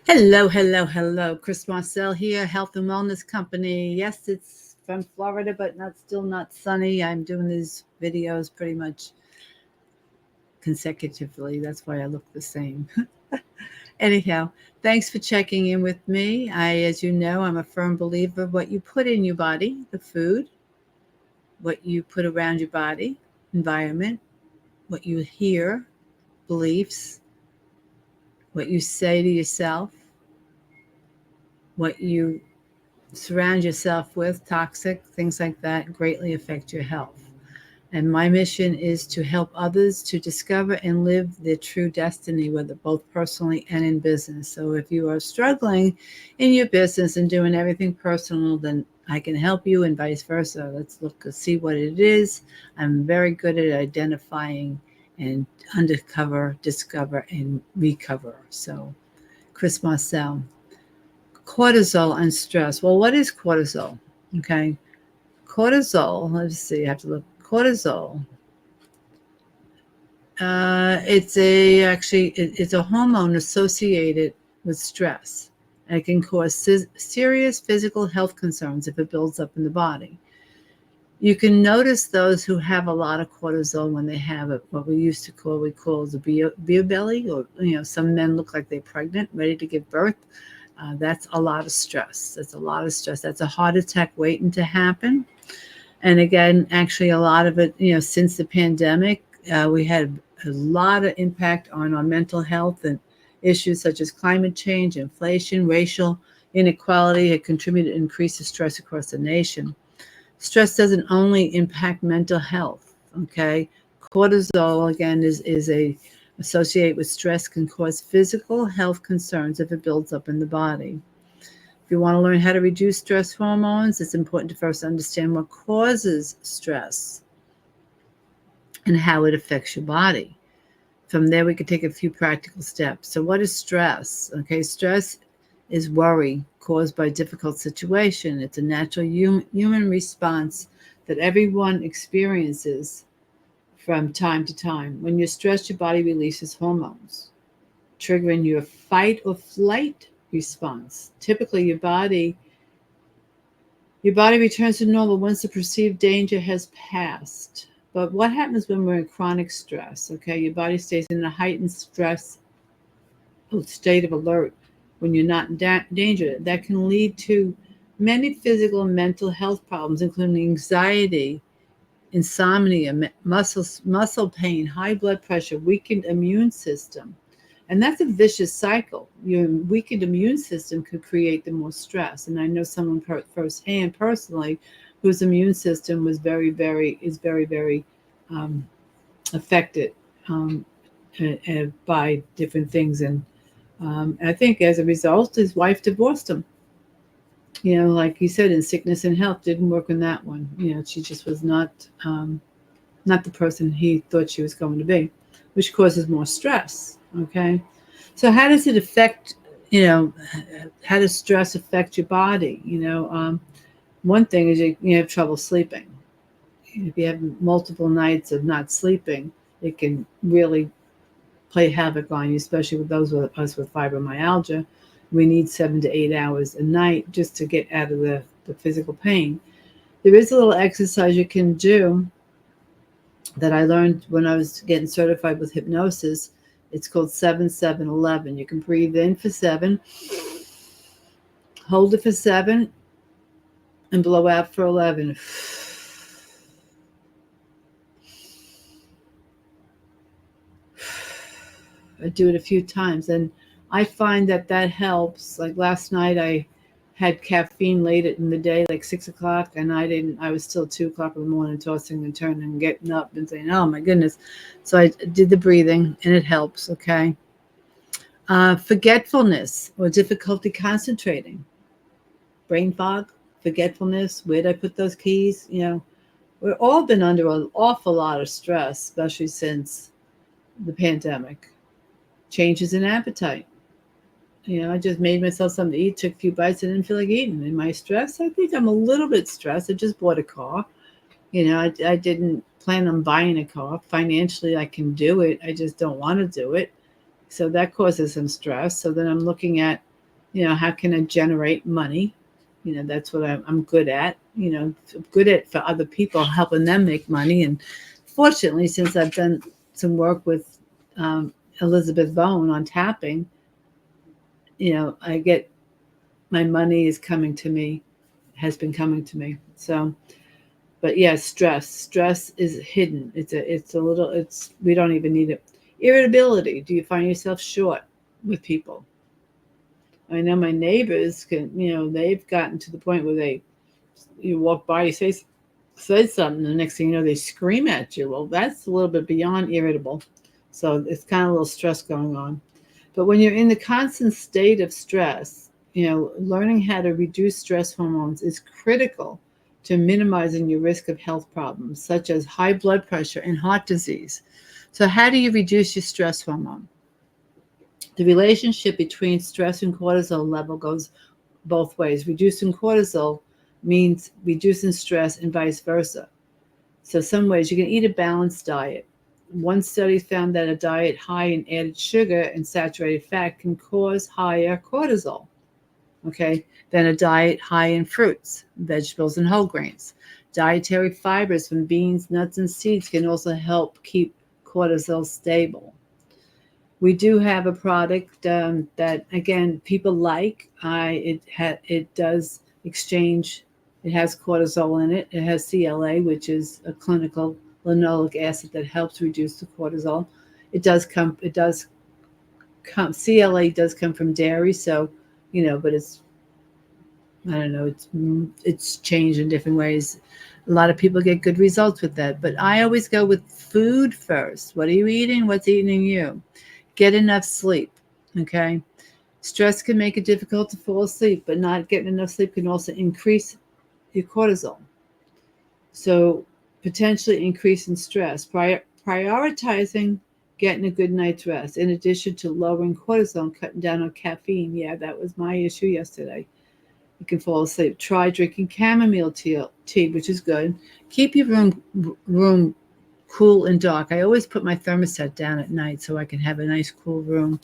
Hello, hello, hello. Chris Marcel here, Health and Wellness Company. Yes, it's from Florida, but still not sunny. I'm doing these videos pretty much consecutively. That's why I look the same. Anyhow, thanks for checking in with me. As you know, I'm a firm believer of what you put in your body, the food, what you put around your body, environment, what you hear, beliefs, what you say to yourself, what you surround yourself with, toxic things like that, greatly affect your health. And my mission is to help others to discover and live their true destiny, whether both personally and in business. So if you are struggling in your business and doing everything personal, then I can help you, and vice versa. Let's look and see what it is. I'm very good at identifying and undercover, discover, and recover. So, Chris Marcel. Cortisol and stress. Well, what is cortisol? Okay. Cortisol, let's see, I have to look. Cortisol. It's a hormone associated with stress. And it can cause serious physical health concerns if it builds up in the body. You can notice those who have a lot of cortisol when they have what we call the beer belly, or some men look like they're pregnant, ready to give birth. That's a lot of stress. That's a lot of stress. That's a heart attack waiting to happen. And again, actually, a lot of it, since the pandemic, we had a lot of impact on our mental health, and issues such as climate change, inflation, racial inequality had contributed to increase the stress across the nation. Stress doesn't only impact mental health. Okay, cortisol again is a associated with stress, can cause physical health concerns if it builds up in the body. If you want to learn how to reduce stress hormones, it's important to first understand what causes stress and how it affects your body. From there, we can take a few practical steps. So, what is stress? Okay, stress is worry caused by a difficult situation. It's a natural human response that everyone experiences from time to time. When you're stressed, your body releases hormones, triggering your fight or flight response. Typically, your body returns to normal once the perceived danger has passed. But what happens when we're in chronic stress? Okay, your body stays in a heightened stress state of alert when you're not in danger. That can lead to many physical and mental health problems, including anxiety, insomnia, muscle pain, high blood pressure, weakened immune system. And that's a vicious cycle. Your weakened immune system could create the more stress. And I know someone firsthand, personally, whose immune system was very um, affected um, by different things. And I think as a result, his wife divorced him. Like you said, in sickness and health, didn't work on that one. She just was not the person he thought she was going to be, which causes more stress. Okay. So how does it affect, how does stress affect your body? One thing is you have trouble sleeping. If you have multiple nights of not sleeping, it can really play havoc on you, especially with those of us with fibromyalgia. We need 7 to 8 hours a night just to get out of the physical pain. There is a little exercise you can do that I learned when I was getting certified with hypnosis. It's called 7-7-11. You can breathe in for 7, hold it for 7, and blow out for 11. I do it a few times, and I find that helps. Like last night, I had caffeine late in the day, like 6 o'clock, and I didn't. I was still 2 o'clock in the morning, tossing and turning, and getting up and saying, "Oh my goodness!" So I did the breathing, and it helps. Okay. Forgetfulness or difficulty concentrating, brain fog, forgetfulness. Where'd I put those keys? We've all been under an awful lot of stress, especially since the pandemic. Changes in appetite. I just made myself something to eat, took a few bites, and didn't feel like eating. Am I stressed? I think I'm a little bit stressed. I just bought a car. I didn't plan on buying a car. Financially, I can do it. I just don't want to do it. So that causes some stress. So then I'm looking at How can I generate money? That's what I'm good at. Good at for other people, helping them make money. And fortunately, since I've done some work with um, Elizabeth Bone on tapping, I get my money is coming to me, has been coming to me. So, but yeah, stress is hidden. It's we don't even need it. Irritability. Do you find yourself short with people? I know my neighbors they've gotten to the point where you walk by, you say something, the next thing you know, they scream at you. Well, that's a little bit beyond irritable. So it's kind of a little stress going on. But when you're in the constant state of stress, learning how to reduce stress hormones is critical to minimizing your risk of health problems, such as high blood pressure and heart disease. So, how do you reduce your stress hormone? The relationship between stress and cortisol level goes both ways. Reducing cortisol means reducing stress and vice versa. So, some ways you can eat a balanced diet. One study found that a diet high in added sugar and saturated fat can cause higher cortisol, okay, than a diet high in fruits, vegetables, and whole grains. Dietary fibers from beans, nuts, and seeds can also help keep cortisol stable. We do have a product that again people like. It does exchange. It has cortisol in it. It has CLA, which is a clinical linoleic acid that helps reduce the cortisol. It does come. It does come. CLA does come from dairy, so but I don't know. It's changed in different ways. A lot of people get good results with that, but I always go with food first. What are you eating? What's eating you? Get enough sleep. Okay. Stress can make it difficult to fall asleep, but not getting enough sleep can also increase your cortisol. So, potentially increasing stress. Prioritizing getting a good night's rest, in addition to lowering cortisol and cutting down on caffeine. Yeah, that was my issue yesterday. You can fall asleep. Try drinking chamomile tea, which is good. Keep your room cool and dark. I always put my thermostat down at night so I can have a nice cool room.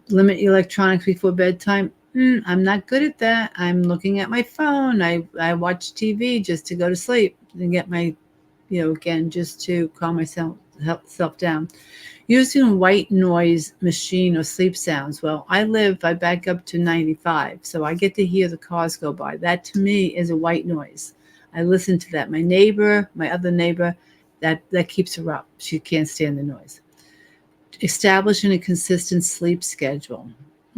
Limit electronics before bedtime. I'm not good at that. I'm looking at my phone. I watch TV just to go to sleep and get my, again, just to calm myself down. Using white noise machine or sleep sounds. Well, I back up to 95, so I get to hear the cars go by. That to me is a white noise. I listen to that. My other neighbor, that keeps her up. She can't stand the noise. Establishing a consistent sleep schedule.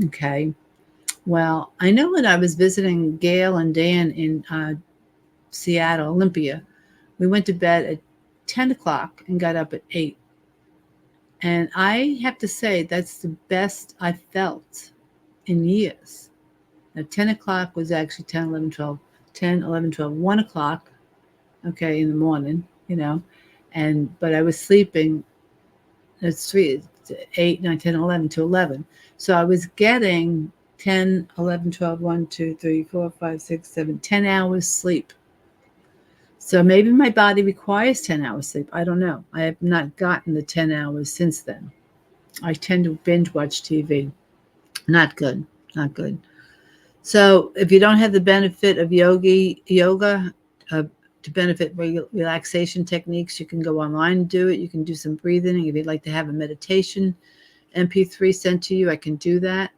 Okay. Well, I know when I was visiting Gail and Dan in Seattle, Olympia, we went to bed at 10 o'clock and got up at 8. And I have to say, that's the best I felt in years. Now, 10 o'clock was actually 10, 11, 12, 10, 11, 12, 1 o'clock, okay, in the morning, but I was sleeping, that's 3, 8, 9, 10, 11 to 11. So I was getting 10, 11, 12, 1, 2, 3, 4, 5, 6, 7, 10 hours sleep. So maybe my body requires 10 hours sleep. I don't know. I have not gotten the 10 hours since then. I tend to binge watch TV. Not good. Not good. So if you don't have the benefit of yoga to benefit relaxation techniques, you can go online and do it. You can do some breathing. If you'd like to have a meditation MP3 sent to you, I can do that.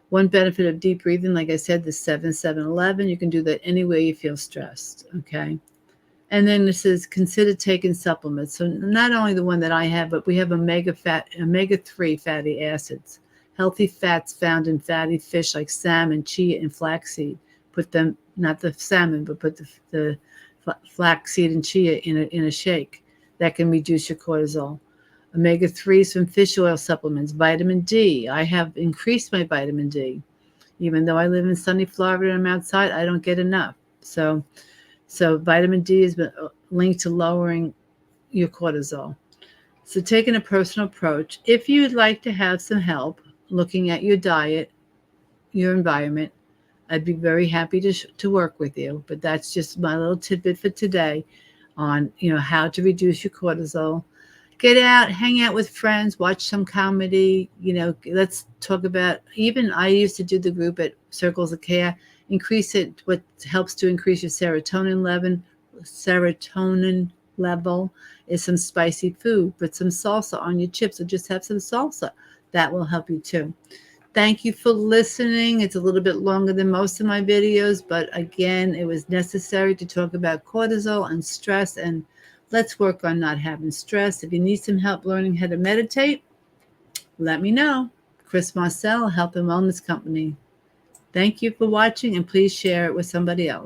One benefit of deep breathing, like I said, the 7-7-11. You can do that any way you feel stressed. Okay. And then this is consider taking supplements. So not only the one that I have, but we have omega-3 fatty acids. Healthy fats found in fatty fish like salmon, chia, and flaxseed. Put them, not the salmon, but put the flaxseed and chia in a shake. That can reduce your cortisol. Omega-3s from fish oil supplements. Vitamin D. I have increased my vitamin D. Even though I live in sunny Florida and I'm outside, I don't get enough. So vitamin D has been linked to lowering your cortisol. So taking a personal approach. If you'd like to have some help looking at your diet, your environment, I'd be very happy to work with you. But that's just my little tidbit for today on how to reduce your cortisol. Get out, hang out with friends, watch some comedy. Let's talk about, even I used to do the group at Circles of Care. Increase it. What helps to increase your serotonin level is some spicy food. Put some salsa on your chips, or just have some salsa. That will help you too. Thank you for listening. It's a little bit longer than most of my videos, but again, it was necessary to talk about cortisol and stress, and let's work on not having stress. If you need some help learning how to meditate, let me know. Chris Marcel, Health and Wellness Company. Thank you for watching, and please share it with somebody else.